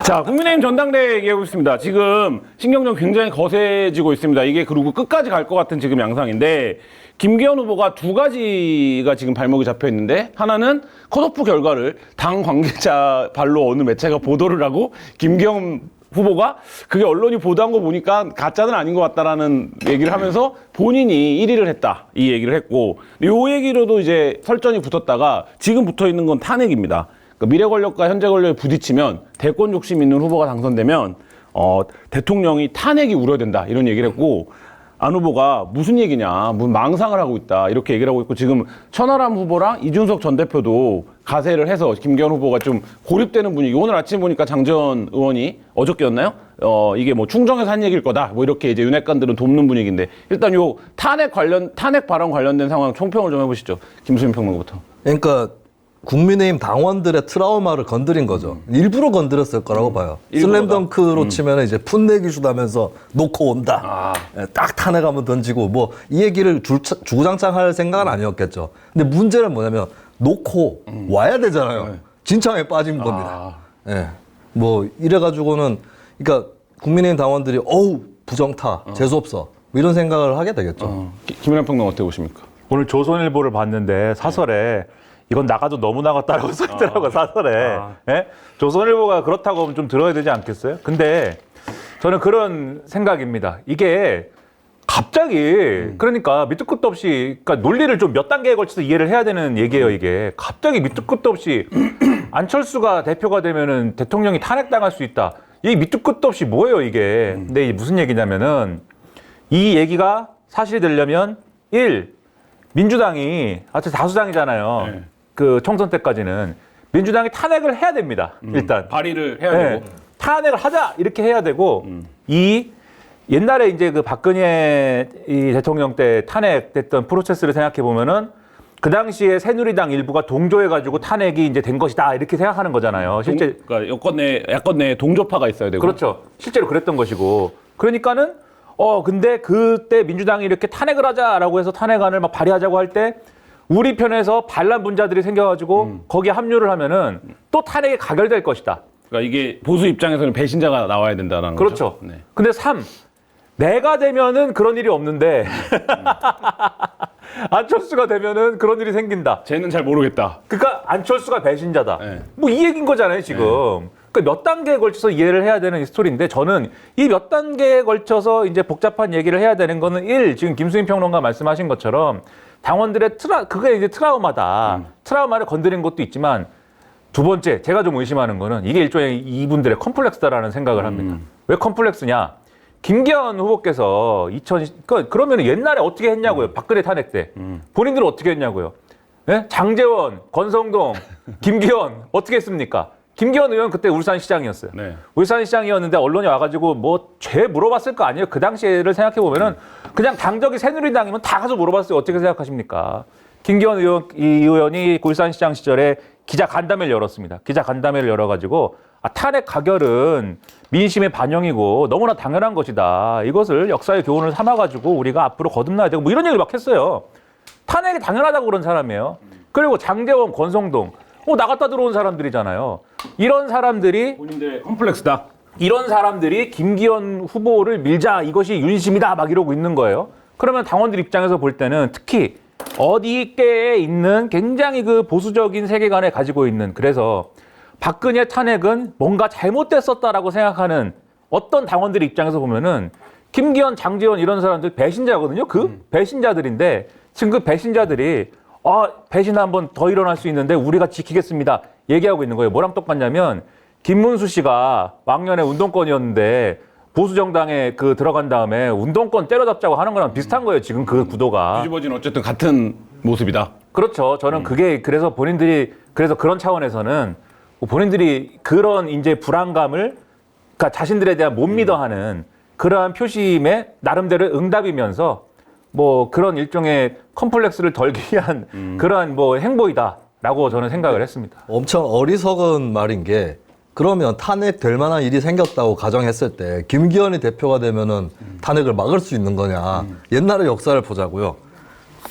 자, 국민의힘 전당대회 얘기하고 있습니다. 지금 신경전 굉장히 거세지고 있습니다. 이게 그리고 끝까지 갈 것 같은 지금 양상인데 김기현 후보가 두 가지가 지금 발목이 잡혀 있는데 하나는 컷오프 결과를 당 관계자 발로 어느 매체가 보도를 하고 김기현 후보가 그게 언론이 보도한 거 보니까 가짜는 아닌 것 같다라는 얘기를 하면서 본인이 1위를 했다 이 얘기를 했고 이 얘기로도 이제 설전이 붙었다가 지금 붙어 있는 건 탄핵입니다. 그러니까 미래 권력과 현재 권력이 부딪히면 대권 욕심 있는 후보가 당선되면 대통령이 탄핵이 우려된다 이런 얘기를 했고 안 후보가 무슨 얘기냐 무슨 망상을 하고 있다 이렇게 얘기를 하고 있고 지금 천하람 후보랑 이준석 전 대표도 가세를 해서 김기현 후보가 좀 고립되는 분위기. 오늘 아침 보니까 장재원 의원이 어저께였나요? 이게 뭐 충정에서 한 얘기일 거다 뭐 이렇게 이제 윤핵관들은 돕는 분위기인데 일단 요 탄핵 발언 관련된 상황 총평을 좀 해보시죠. 김수민 평론가부터. 그러니까 국민의힘 당원들의 트라우마를 건드린 거죠. 일부러 건드렸을 거라고 봐요. 슬램덩크로 치면 이제 풋내기 주다면서 놓고 온다. 딱 탄핵 한번 던지고 뭐 이 얘기를 주구장창 할 생각은 아니었겠죠. 근데 문제는 뭐냐면 놓고 와야 되잖아요. 진창에 빠진 겁니다. 예. 뭐 이래가지고는 그러니까 국민의힘 당원들이 어우 부정타 재수없어 뭐 이런 생각을 하게 되겠죠. 김일환 평론 어떻게 보십니까? 오늘 조선일보를 봤는데 사설에 이건 나가도 너무 나갔다라고 써있더라고 사설에. 예? 조선일보가 그렇다고 하면 좀 들어야 되지 않겠어요? 근데 저는 그런 생각입니다. 이게 갑자기 그러니까 밑도 끝도 없이 그러니까 논리를 좀 몇 단계에 걸쳐서 이해를 해야 되는 얘기예요. 이게 갑자기 밑도 끝도 없이 안철수가 대표가 되면은 대통령이 탄핵당할 수 있다. 이 밑도 끝도 없이 뭐예요 이게. 근데 이게 무슨 얘기냐면은 이 얘기가 사실이 되려면 민주당이 하여튼 다수당이잖아요. 네. 그 총선 때까지는 민주당이 탄핵을 해야 됩니다. 일단 발의를 해야 네. 되고 탄핵을 하자 이렇게 해야 되고 옛날에 이제 그 박근혜 이 대통령 때 탄핵됐던 프로세스를 생각해 보면은 그 당시에 새누리당 일부가 동조해가지고 탄핵이 이제 된 것이다 이렇게 생각하는 거잖아요. 실제 그러니까 야권 내에 동조파가 있어야 되고 그렇죠. 실제로 그랬던 것이고 그러니까는 근데 그때 민주당이 이렇게 탄핵을 하자라고 해서 탄핵안을 막 발의하자고 할 때 우리 편에서 반란 분자들이 생겨가지고 거기에 합류를 하면은 또 탄핵이 가결될 것이다. 그러니까 이게 보수 입장에서는 배신자가 나와야 된다는 그렇죠. 거죠. 네. 근데 내가 되면은 그런 일이 없는데 안철수가 되면은 그런 일이 생긴다. 쟤는 잘 모르겠다. 그러니까 안철수가 배신자다. 네. 뭐 이 얘기인 거잖아요 지금. 그러니까 몇 단계에 걸쳐서 이해를 해야 되는 이 스토리인데 저는 이 몇 단계에 걸쳐서 이제 복잡한 얘기를 해야 되는 거는 지금 김수민 평론가 말씀하신 것처럼 당원들의 그게 이제 트라우마다. 트라우마를 건드린 것도 있지만 두 번째 제가 좀 의심하는 거는 이게 일종의 이분들의 컴플렉스다라는 생각을 합니다. 왜 컴플렉스냐? 김기현 후보께서 그러면 옛날에 어떻게 했냐고요? 박근혜 탄핵 때. 본인들은 어떻게 했냐고요? 네? 장제원, 권성동, 김기현 어떻게 했습니까? 김기현 의원 그때 울산시장이었어요. 네. 울산시장이었는데 언론이 와가지고 죄 물어봤을 거 아니에요? 그 당시를 생각해보면은 그냥 당적이 새누리당이면 다 가서 물어봤어요. 어떻게 생각하십니까? 김기현 의원이 울산시장 시절에 기자 간담회를 열었습니다. 기자 간담회를 열어가지고 탄핵 가결은 민심의 반영이고 너무나 당연한 것이다. 이것을 역사의 교훈을 삼아가지고 우리가 앞으로 거듭나야 되고 뭐 이런 얘기를 막 했어요. 탄핵이 당연하다고 그런 사람이에요. 그리고 장제원, 권성동 나갔다 들어온 사람들이잖아요. 이런 사람들이 본인들의 컴플렉스다. 이런 사람들이 김기현 후보를 밀자 이것이 윤심이다 막 이러고 있는 거예요. 그러면 당원들 입장에서 볼 때는 특히 어디께에 있는 굉장히 그 보수적인 세계관을 가지고 있는 그래서 박근혜 탄핵은 뭔가 잘못됐었다라고 생각하는 어떤 당원들 입장에서 보면은 김기현, 장제원 이런 사람들 배신자거든요. 그 배신자들인데 지금 그 배신자들이 배신 한번 더 일어날 수 있는데 우리가 지키겠습니다. 얘기하고 있는 거예요. 뭐랑 똑같냐면 김문수 씨가 왕년에 운동권이었는데 보수정당에 들어간 다음에 운동권 때려잡자고 하는 거랑 비슷한 거예요. 지금 그 구도가. 뒤집어진 어쨌든 같은 모습이다. 그렇죠. 저는 그게 그래서 본인들이 그래서 그런 차원에서는 본인들이 그런 이제 불안감을 그러니까 자신들에 대한 못 믿어하는 그러한 표심에 나름대로 응답이면서 뭐 그런 일종의 컴플렉스를 덜기 위한 그러한 뭐 행보이다라고 저는 생각을 했습니다. 엄청 어리석은 말인 게 그러면 탄핵될 만한 일이 생겼다고 가정했을 때 김기현이 대표가 되면은 탄핵을 막을 수 있는 거냐. 옛날의 역사를 보자고요.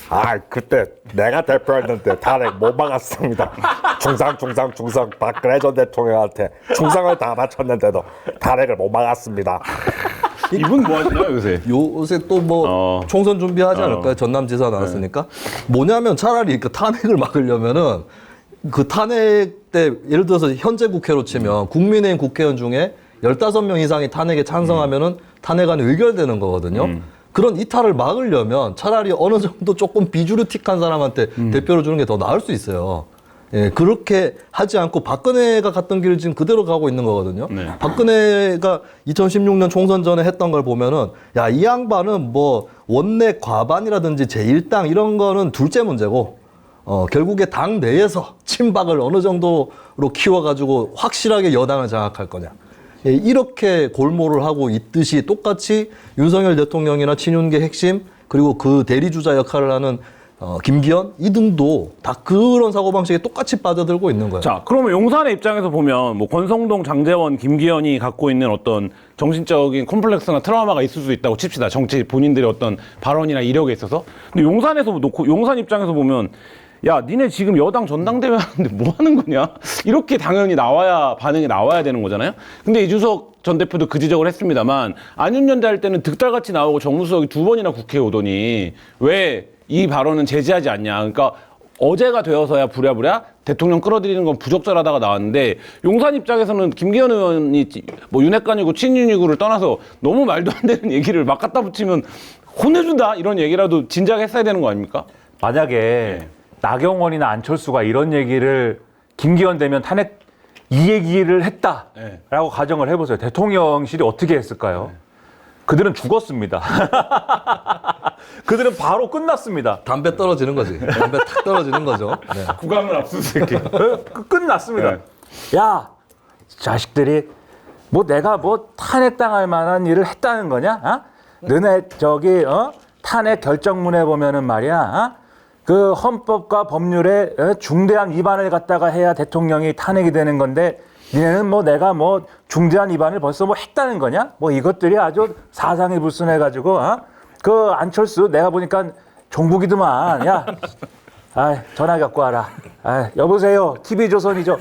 아, 그때 내가 대표였는데 탄핵 못 막았습니다. 중상 박근혜 전 대통령한테 충성을 다 바쳤는데도 탄핵을 못 막았습니다. 이분 뭐 하시나요 요새? 요새 또 뭐 총선 준비하지 않을까요? 전남지사 나왔으니까. 뭐냐면 차라리 그 탄핵을 막으려면은 그 탄핵 때 예를 들어서 현재 국회로 치면 국민의힘 국회의원 중에 15명 이상이 탄핵에 찬성하면은 탄핵안이 의결되는 거거든요. 그런 이탈을 막으려면 차라리 어느 정도 조금 비주류틱한 사람한테 대표를 주는 게 더 나을 수 있어요. 예, 그렇게 하지 않고 박근혜가 갔던 길을 지금 그대로 가고 있는 거거든요. 네. 박근혜가 2016년 총선 전에 했던 걸 보면은 야, 이 양반은 뭐 원내 과반이라든지 제1당 이런 거는 둘째 문제고 결국에 당 내에서 친박을 어느 정도로 키워가지고 확실하게 여당을 장악할 거냐. 예, 이렇게 골몰을 하고 있듯이 똑같이 윤석열 대통령이나 친윤계 핵심 그리고 그 대리주자 역할을 하는 김기현 이등도 다 그런 사고방식에 똑같이 빠져들고 있는 거예요. 자, 그러면 용산의 입장에서 보면 뭐 권성동, 장제원, 김기현이 갖고 있는 어떤 정신적인 콤플렉스나 트라우마가 있을 수 있다고 칩시다. 정치 본인들의 어떤 발언이나 이력에 있어서. 근데 용산에서 놓고 용산 입장에서 보면 야, 니네 지금 여당 전당대회 하는데 뭐 하는 거냐? 이렇게 당연히 나와야 반응이 나와야 되는 거잖아요. 근데 이준석 전 대표도 그 지적을 했습니다만 안윤연대 할 때는 득달같이 나오고 정무수석이 2번이나 국회에 오더니 왜 이 발언은 제지하지 않냐. 그러니까 어제가 되어서야 부랴부랴 대통령 끌어들이는 건 부적절하다가 나왔는데 용산 입장에서는 김기현 의원이 뭐 윤핵관이고 친윤이고를 떠나서 너무 말도 안 되는 얘기를 막 갖다 붙이면 혼내준다 이런 얘기라도 진작에 했어야 되는 거 아닙니까? 만약에 나경원이나 안철수가 이런 얘기를 김기현 되면 탄핵 이 얘기를 했다라고 가정을 해보세요. 대통령실이 어떻게 했을까요? 그들은 죽었습니다. 그들은 바로 끝났습니다. 담배 떨어지는 거지. 담배 탁 떨어지는 거죠. 네. 국감을 앞서서 끝났습니다. 야, 자식들이 뭐 내가 뭐 탄핵당할 만한 일을 했다는 거냐? 어? 너네 저기 탄핵 결정문에 보면은 말이야. 그 헌법과 법률에 중대한 위반을 갖다가 해야 대통령이 탄핵이 되는 건데 니네는 뭐 내가 뭐 중대한 위반을 벌써 뭐 했다는 거냐? 뭐 이것들이 아주 사상이 불순해가지고 그 안철수 내가 보니까 종북이더만. 야, 전화 갖고 와라. 여보세요. TV조선이죠.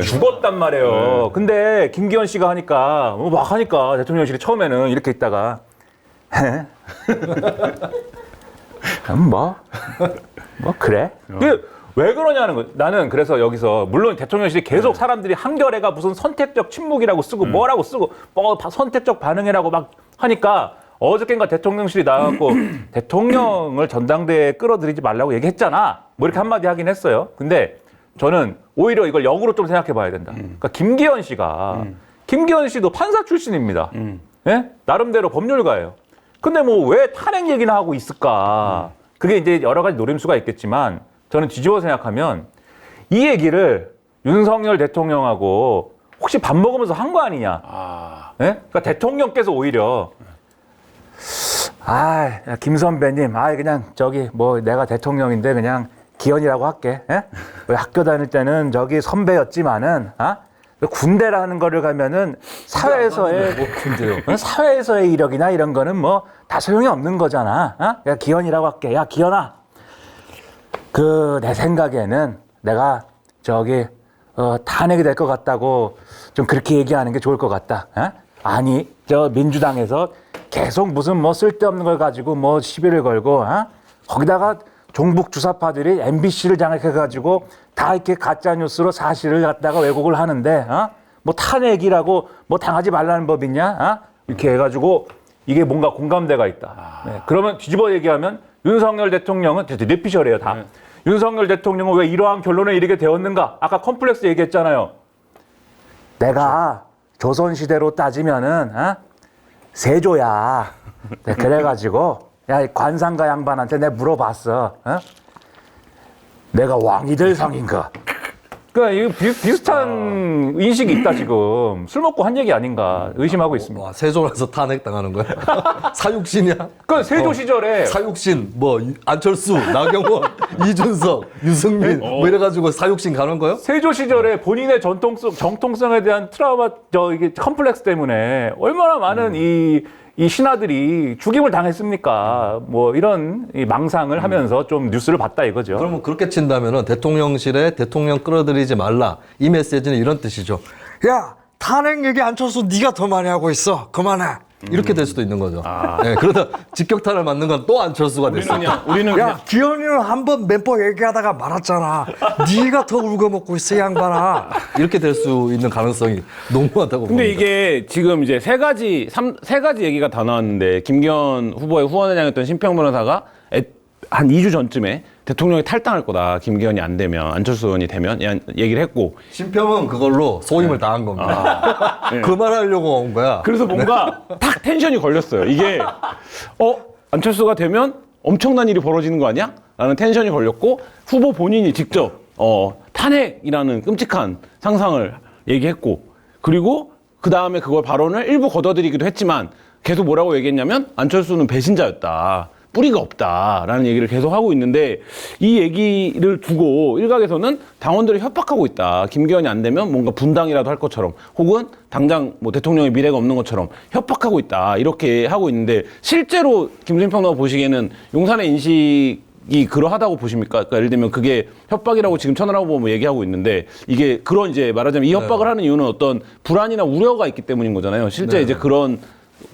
죽었단 말이에요. 근데 김기현 씨가 하니까 막 하니까 대통령실이 처음에는 이렇게 있다가 뭐 그래? 왜 그러냐는 거. 나는 그래서 여기서 물론 대통령실이 계속 사람들이 한겨레가 무슨 선택적 침묵이라고 쓰고 뭐라고 쓰고 뭐 선택적 반응이라고 막 하니까 어저께인가 대통령실이 나와갖고 대통령을 전당대회에 끌어들이지 말라고 얘기했잖아. 뭐 이렇게 한마디 하긴 했어요. 근데 저는 오히려 이걸 역으로 좀 생각해 봐야 된다. 그러니까 김기현 씨도 판사 출신입니다. 예? 나름대로 법률가예요. 근데 뭐 왜 탄핵 얘기나 하고 있을까? 그게 이제 여러 가지 노림수가 있겠지만 저는 뒤집어 생각하면 이 얘기를 윤석열 대통령하고 혹시 밥 먹으면서 한 거 아니냐? 예? 그러니까 대통령께서 오히려 야, 김 선배님, 그냥 저기 뭐 내가 대통령인데 그냥 기현이라고 할게. 예? 왜 학교 다닐 때는 저기 선배였지만은, 군대라는 거를 가면은 사회에서의 사회에서의 이력이나 이런 거는 뭐 다 소용이 없는 거잖아. 야, 기현이라고 할게. 야, 기현아. 내 생각에는 내가 저기 탄핵이 될 것 같다고 좀 그렇게 얘기하는 게 좋을 것 같다. 아니, 저 민주당에서 계속 무슨 뭐 쓸데없는 걸 가지고 뭐 시비를 걸고, 거기다가 종북 주사파들이 MBC를 장악해가지고 다 이렇게 가짜뉴스로 사실을 갖다가 왜곡을 하는데, 뭐 탄핵이라고 뭐 당하지 말라는 법 있냐? 이렇게 해가지고 이게 뭔가 공감대가 있다. 네. 그러면 뒤집어 얘기하면 윤석열 대통령은 뇌피셜이에요, 다. 윤석열 대통령은 왜 이러한 결론에 이르게 되었는가? 아까 컴플렉스 얘기했잖아요. 내가 조선시대로 따지면은, 세조야. 네, 그래가지고, 야, 관상가 양반한테 내가 물어봤어. 내가 왕이 될 상인가? 그러니까 이거 비슷한 인식이 있다, 지금. 술 먹고 한 얘기 아닌가 의심하고 있습니다. 와, 세조라서 탄핵 당하는 거야? 사육신이야? 그 세조 시절에 사육신, 뭐 안철수, 나경원, 이준석, 유승민 뭐 이래가지고 사육신 가는 거요? 세조 시절에 본인의 정통성에 대한 트라우마, 이게 컴플렉스 때문에 얼마나 많은 이 신하들이 죽임을 당했습니까? 뭐 이런 이 망상을 하면서 좀 뉴스를 봤다 이거죠. 그러면 그렇게 친다면은 대통령실에 대통령 끌어들이지 말라. 이 메시지는 이런 뜻이죠. 야, 탄핵 얘기 안철수 네가 더 많이 하고 있어. 그만해. 이렇게 될 수도 있는 거죠. 네, 그러다 직격탄을 맞는 건 또 안철수가 됐어요. 우리는 그냥 야, 기현이는 한번 멤버 얘기하다가 말았잖아. 네가 더 울거먹고 있어, 이 양반아. 이렇게 될 수 있는 가능성이 농후하다고 근데 봅니다. 이게 지금 이제 세 가지 얘기가 다 나왔는데 김기현 후보의 후원회장이었던 심평 변호사가 한 2주 전쯤에 대통령이 탈당할 거다. 김기현이 안 되면 안철수 의원이 되면 얘기를 했고 심평은 그걸로 소임을 당한 겁니다. 그 말 하려고 온 거야. 그래서 뭔가 탁 텐션이 걸렸어요. 이게 안철수가 되면 엄청난 일이 벌어지는 거 아니야? 라는 텐션이 걸렸고 후보 본인이 직접 탄핵이라는 끔찍한 상상을 얘기했고 그리고 그 다음에 그걸 발언을 일부 걷어들이기도 했지만 계속 뭐라고 얘기했냐면 안철수는 배신자였다. 뿌리가 없다라는 얘기를 계속 하고 있는데 이 얘기를 두고 일각에서는 당원들을 협박하고 있다. 김기현이 안 되면 뭔가 분당이라도 할 것처럼 혹은 당장 뭐 대통령의 미래가 없는 것처럼 협박하고 있다. 이렇게 하고 있는데 실제로 김수민 평론가 보시기에는 용산의 인식이 그러하다고 보십니까? 그러니까 예를 들면 그게 협박이라고 지금 천하람 후보 얘기하고 있는데 이게 그런 이제 말하자면 이 협박을 하는 이유는 어떤 불안이나 우려가 있기 때문인 거잖아요. 실제 이제 그런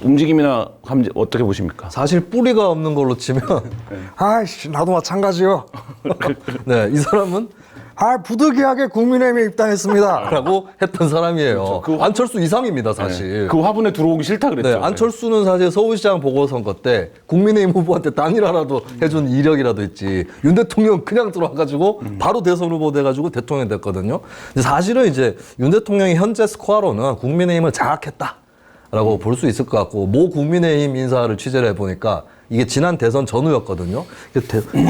움직임이나 감지 어떻게 보십니까? 사실 뿌리가 없는 걸로 치면 아이씨 나도 마찬가지요. 네, 이 사람은 부득이하게 국민의힘에 입당했습니다 라고 했던 사람이에요. 안철수 이상입니다 사실. 그 화분에 들어오기 싫다 그랬죠. 네, 안철수는 사실 서울시장 보궐선거 때 국민의힘 후보한테 단일화라도 해준 이력이라도 있지. 윤 대통령 그냥 들어와가지고 바로 대선 후보 돼가지고 대통령 됐거든요. 근데 사실은 이제 윤 대통령이 현재 스코어로는 국민의힘을 장악했다. 라고 볼 수 있을 것 같고 모 국민의힘 인사를 취재를 해보니까 이게 지난 대선 전후였거든요.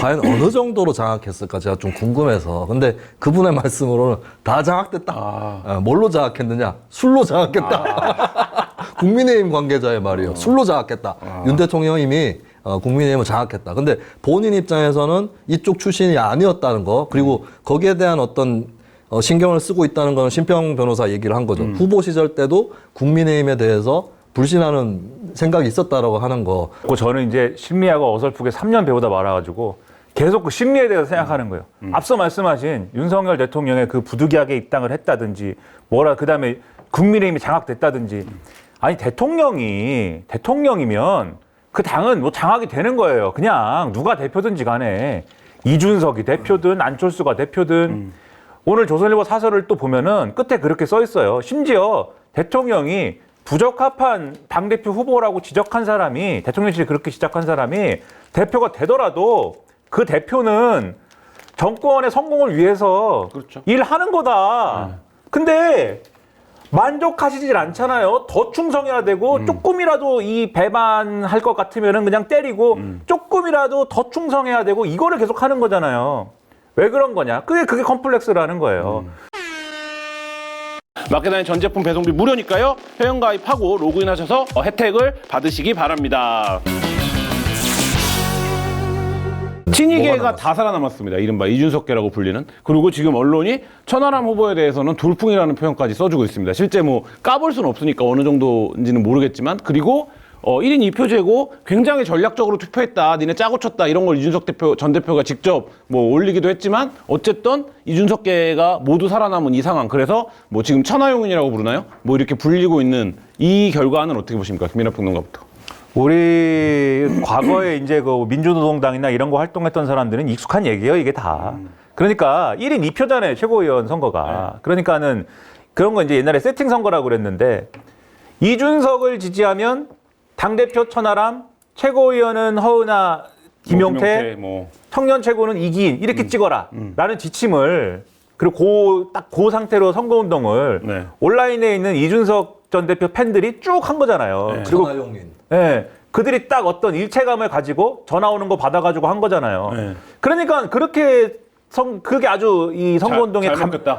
과연 어느 정도로 장악했을까 제가 좀 궁금해서 근데 그분의 말씀으로는 다 장악됐다. 뭘로 장악했느냐? 술로 장악했다. 국민의힘 관계자의 말이에요. 술로 장악했다. 윤 대통령이 이미 국민의힘을 장악했다. 근데 본인 입장에서는 이쪽 출신이 아니었다는 거 그리고 거기에 대한 어떤 신경을 쓰고 있다는 건 심평 변호사 얘기를 한 거죠. 후보 시절 때도 국민의힘에 대해서 불신하는 생각이 있었다라고 하는 거. 저는 이제 심리학을 어설프게 3년 배우다 말아가지고 계속 그 심리에 대해서 생각하는 거예요. 앞서 말씀하신 윤석열 대통령의 그 부득이하게 입당을 했다든지 그다음에 국민의힘이 장악됐다든지 아니 대통령이면 그 당은 뭐 장악이 되는 거예요. 그냥 누가 대표든지 간에 이준석이 대표든 안철수가 대표든 오늘 조선일보 사설을 또 보면은 끝에 그렇게 써 있어요. 심지어 대통령이 부적합한 당대표 후보라고 지적한 사람이 대통령실이 그렇게 지적한 사람이 대표가 되더라도 그 대표는 정권의 성공을 위해서 그렇죠. 일하는 거다. 근데 만족하시질 않잖아요. 더 충성해야 되고 조금이라도 이 배반할 것 같으면은 그냥 때리고 조금이라도 더 충성해야 되고 이거를 계속 하는 거잖아요. 왜 그런 거냐? 그게 컴플렉스라는 거예요. 마켓단의 전 제품 배송비 무료니까요. 회원가입하고 로그인하셔서 혜택을 받으시기 바랍니다. 친이계가 다 살아남았습니다. 이른바 이준석계라고 불리는. 그리고 지금 언론이 천하람 후보에 대해서는 돌풍이라는 표현까지 써주고 있습니다. 실제 뭐 까볼 수는 없으니까 어느 정도인지는 모르겠지만 그리고 1인 2표제고 굉장히 전략적으로 투표했다. 니네 짜고 쳤다. 이런 걸 이준석 전 대표가 직접 뭐 올리기도 했지만 어쨌든 이준석계가 모두 살아남은 이 상황. 그래서 뭐 지금 천하용인이라고 부르나요? 뭐 이렇게 불리고 있는 이 결과는 어떻게 보십니까? 김민하 평론가부터. 우리 과거에 이제 그 민주노동당이나 이런 거 활동했던 사람들은 익숙한 얘기예요, 이게 다. 그러니까 1인 2표잖아요, 최고위원 선거가. 그러니까는 그런 거 이제 옛날에 세팅 선거라고 그랬는데 이준석을 지지하면 당대표 천하람, 최고위원은 허은하, 김용태, 청년 최고는 이기인 이렇게 찍어라 라는 지침을 그리고 그 상태로 선거운동을 온라인에 있는 이준석 전 대표 팬들이 쭉 한 거잖아요. 그리고 그들이 딱 어떤 일체감을 가지고 전화 오는 거 받아가지고 한 거잖아요. 그러니까 그게 아주 이 선거운동에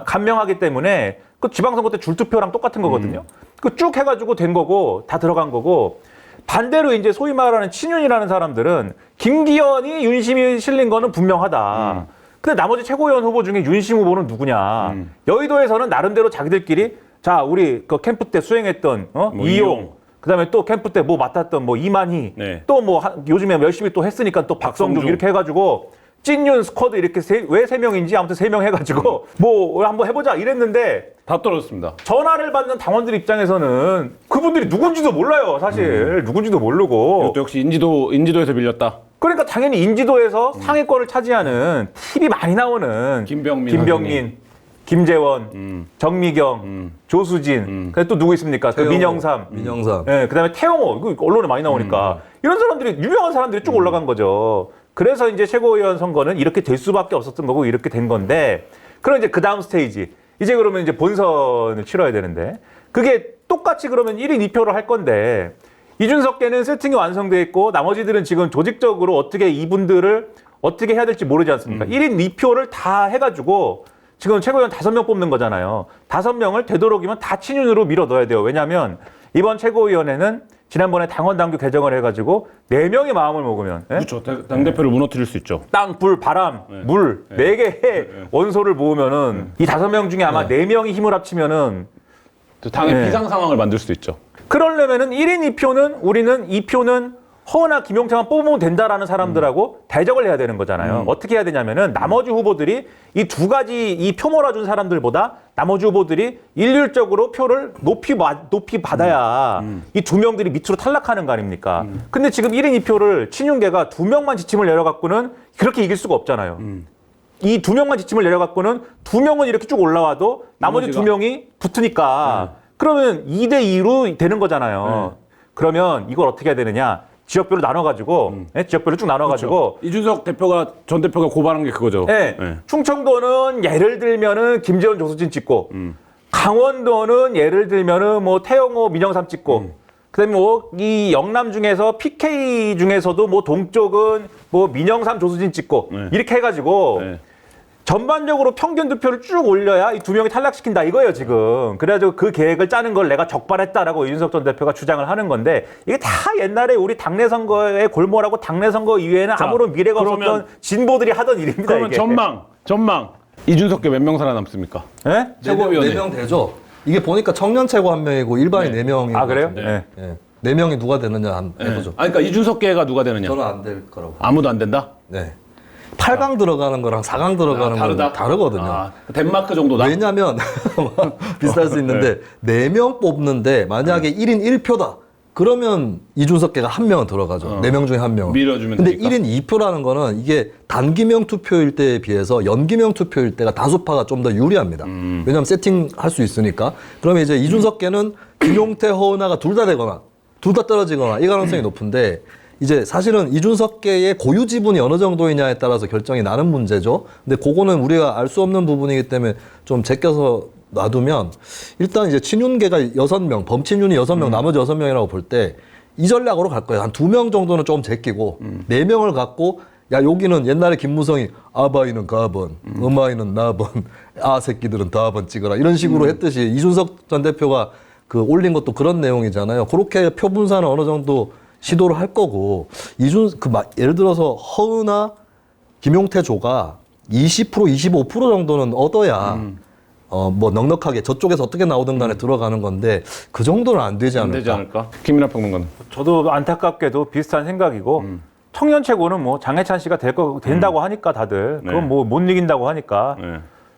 간명하기 때문에 그 지방선거 때 줄투표랑 똑같은 거거든요. 그 쭉 해가지고 된 거고 다 들어간 거고 반대로 이제 소위 말하는 친윤이라는 사람들은 김기현이 윤심이 실린 거는 분명하다. 근데 나머지 최고위원 후보 중에 윤심 후보는 누구냐. 여의도에서는 나름대로 자기들끼리 자 우리 그 캠프 때 수행했던 이용 그다음에 또 캠프 때 뭐 맡았던 뭐 이만희, 네. 또 뭐 요즘에 열심히 또 했으니까 또 박성중 박성중. 이렇게 해가지고 찐윤 스쿼드 이렇게 왜 3명인지 아무튼 3명 해가지고 뭐 한번 해보자 이랬는데 다 떨어졌습니다. 전화를 받는 당원들 입장에서는 그분들이 누군지도 몰라요, 사실. 누군지도 모르고. 이것도 역시 인지도에서 밀렸다. 그러니까 당연히 인지도에서 상위권을 차지하는 TV 많이 나오는 김병민, 김재원, 정미경, 조수진, 그다음에 또 누구 있습니까? 그 태영호, 민영삼. 민영삼. 예, 그다음에 태영호. 이거 언론에 많이 나오니까 이런 사람들이 유명한 사람들이 쭉 올라간 거죠. 그래서 이제 최고위원 선거는 이렇게 될 수밖에 없었던 거고 이렇게 된 건데, 그럼 이제 그 다음 스테이지 이제 그러면 이제 본선을 치러야 되는데 그게 똑같이 그러면 1인 2표를 할 건데 이준석계는 세팅이 완성돼 있고 나머지들은 지금 조직적으로 어떻게 이분들을 어떻게 해야 될지 모르지 않습니까? 1인 2표를 다 해가지고 지금 최고위원 5명 뽑는 거잖아요. 5명을 되도록이면 다 친윤으로 밀어 넣어야 돼요. 왜냐하면 이번 최고위원회는 지난번에 당원 당규 개정을 해가지고 4명이 마음을 먹으면 예? 그렇죠. 당대표를 무너뜨릴 수 있죠. 땅, 불, 바람, 물 4개의 원소를 모으면은 이 5명 중에 아마 4명이 힘을 합치면은 당의 네. 비상 상황을 만들 수도 있죠. 그러려면은 1인 2표는 우리는 2표는 허은하, 김용태만 뽑으면 된다라는 사람들하고 대적을 해야 되는 거잖아요. 어떻게 해야 되냐면은 나머지 후보들이 이 2가지 이 표 몰아준 사람들보다 나머지 후보들이 일률적으로 표를 높이 받아야 이 2명들이 밑으로 탈락하는 거 아닙니까? 근데 지금 1인 2표를 친윤계가 2명만 지침을 내려갖고는 그렇게 이길 수가 없잖아요. 이 2명만 지침을 내려갖고는 2명은 이렇게 쭉 올라와도 나머지 나머지가. 2명이 붙으니까 그러면 2대2로 되는 거잖아요. 그러면 이걸 어떻게 해야 되느냐? 지역별로 나눠가지고, 예? 지역별로 쭉 나눠가지고, 이준석 전 대표가 고발한 게 그거죠. 예. 네. 충청도는 예를 들면은 김재원, 조수진 찍고, 강원도는 예를 들면은 뭐 태영호, 민영삼 찍고, 그다음에 뭐 이 영남 중에서 PK 중에서도 뭐 동쪽은 뭐 민영삼, 조수진 찍고 네. 이렇게 해가지고. 네. 전반적으로 평균 득표를 쭉 올려야 이 2명이 탈락시킨다 이거예요 지금. 그래가지고 그 계획을 짜는 걸 내가 적발했다라고 이준석 전 대표가 주장을 하는 건데 이게 다 옛날에 우리 당내 선거에 골몰하고 당내 선거 이외에는 아무런 미래가 그러면- 없었던 진보들이 하던 일입니다. 그러면 이게. 전망. 이준석계 몇 명 살아남습니까? 예? 최고위원회. 4명 되죠. 이게 보니까 청년 최고 1명이고 일반인 네. 4명이. 아 그래요? 네. 예. 4명이 누가 되느냐 한번 해보죠. 아, 그러니까 이준석계가 누가 되느냐? 저는 안 될 거라고. 아무도 안 된다? 네. 8강 들어가는 거랑 4강 들어가는 건 다르거든요. 아, 덴마크 정도다? 왜냐면 비슷할 수 있는데 4명 뽑는데 만약에 1인 1표다. 그러면 이준석계가 1명은 들어가죠. 4명 중에 1명. 밀어주면 근데 되니까. 1인 2표라는 거는 이게 단기명 투표일 때에 비해서 연기명 투표일 때가 다수파가 좀 더 유리합니다. 왜냐하면 세팅할 수 있으니까. 그러면 이제 이준석계는 김용태, 허은하가 둘 다 되거나 둘 다 떨어지거나 이 가능성이 높은데 이제 사실은 이준석계의 고유 지분이 어느 정도이냐에 따라서 결정이 나는 문제죠. 근데 그거는 우리가 알 수 없는 부분이기 때문에 좀 제껴서 놔두면 일단 이제 친윤계가 6명, 범친윤이 6명, 나머지 6명이라고 볼 때 이 전략으로 갈 거예요. 한 2명 정도는 좀 제끼고 4명을 갖고 야 여기는 옛날에 김무성이 아바이는 가번, 엄마이는 나번, 아 새끼들은 다번 찍어라 이런 식으로 했듯이 이준석 전 대표가 그 올린 것도 그런 내용이잖아요. 그렇게 표 분산은 어느 정도 시도를 할 거고 예를 들어서 허은하, 김용태 조가 20% 25% 정도는 얻어야 뭐 넉넉하게 저쪽에서 어떻게 나오든 간에 들어가는 건데 그 정도는 안 되지 안 않을까? 되지 않을까? 김민하 평론가는. 저도 안타깝게도 비슷한 생각이고 청년 최고는 뭐 장해찬 씨가 된다고 하니까 다들 그건 네. 뭐 못 이긴다고 하니까 네.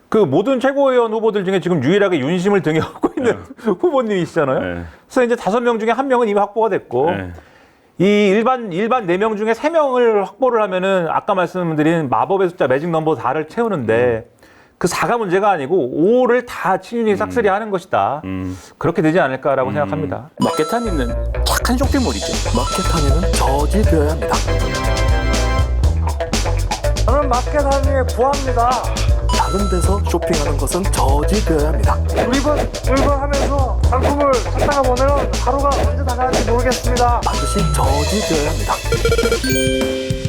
그 모든 최고위원 후보들 중에 지금 유일하게 윤심을 등에 업고 있는 후보님이시잖아요. 네. 그래서 이제 5명 중에 1명은 이미 확보가 됐고 네. 이 일반 4명 중에 3명을 확보를 하면은 아까 말씀드린 마법의 숫자 매직 넘버 4를 채우는데 그 4가 문제가 아니고 5를 다 친윤이 싹쓸이 하는 것이다. 그렇게 되지 않을까라고 생각합니다. 마케타니는 착한 쇼핑몰이죠. 마케타니는 저지되어야 합니다. 저는 마켓하니에 구합니다. 다른 데서 쇼핑하는 것은 저지되어야 합니다. 물건하면서 상품을 찾다가 보면 하루가 언제 나갈지 모르겠습니다. 반드시 저지되어야 합니다.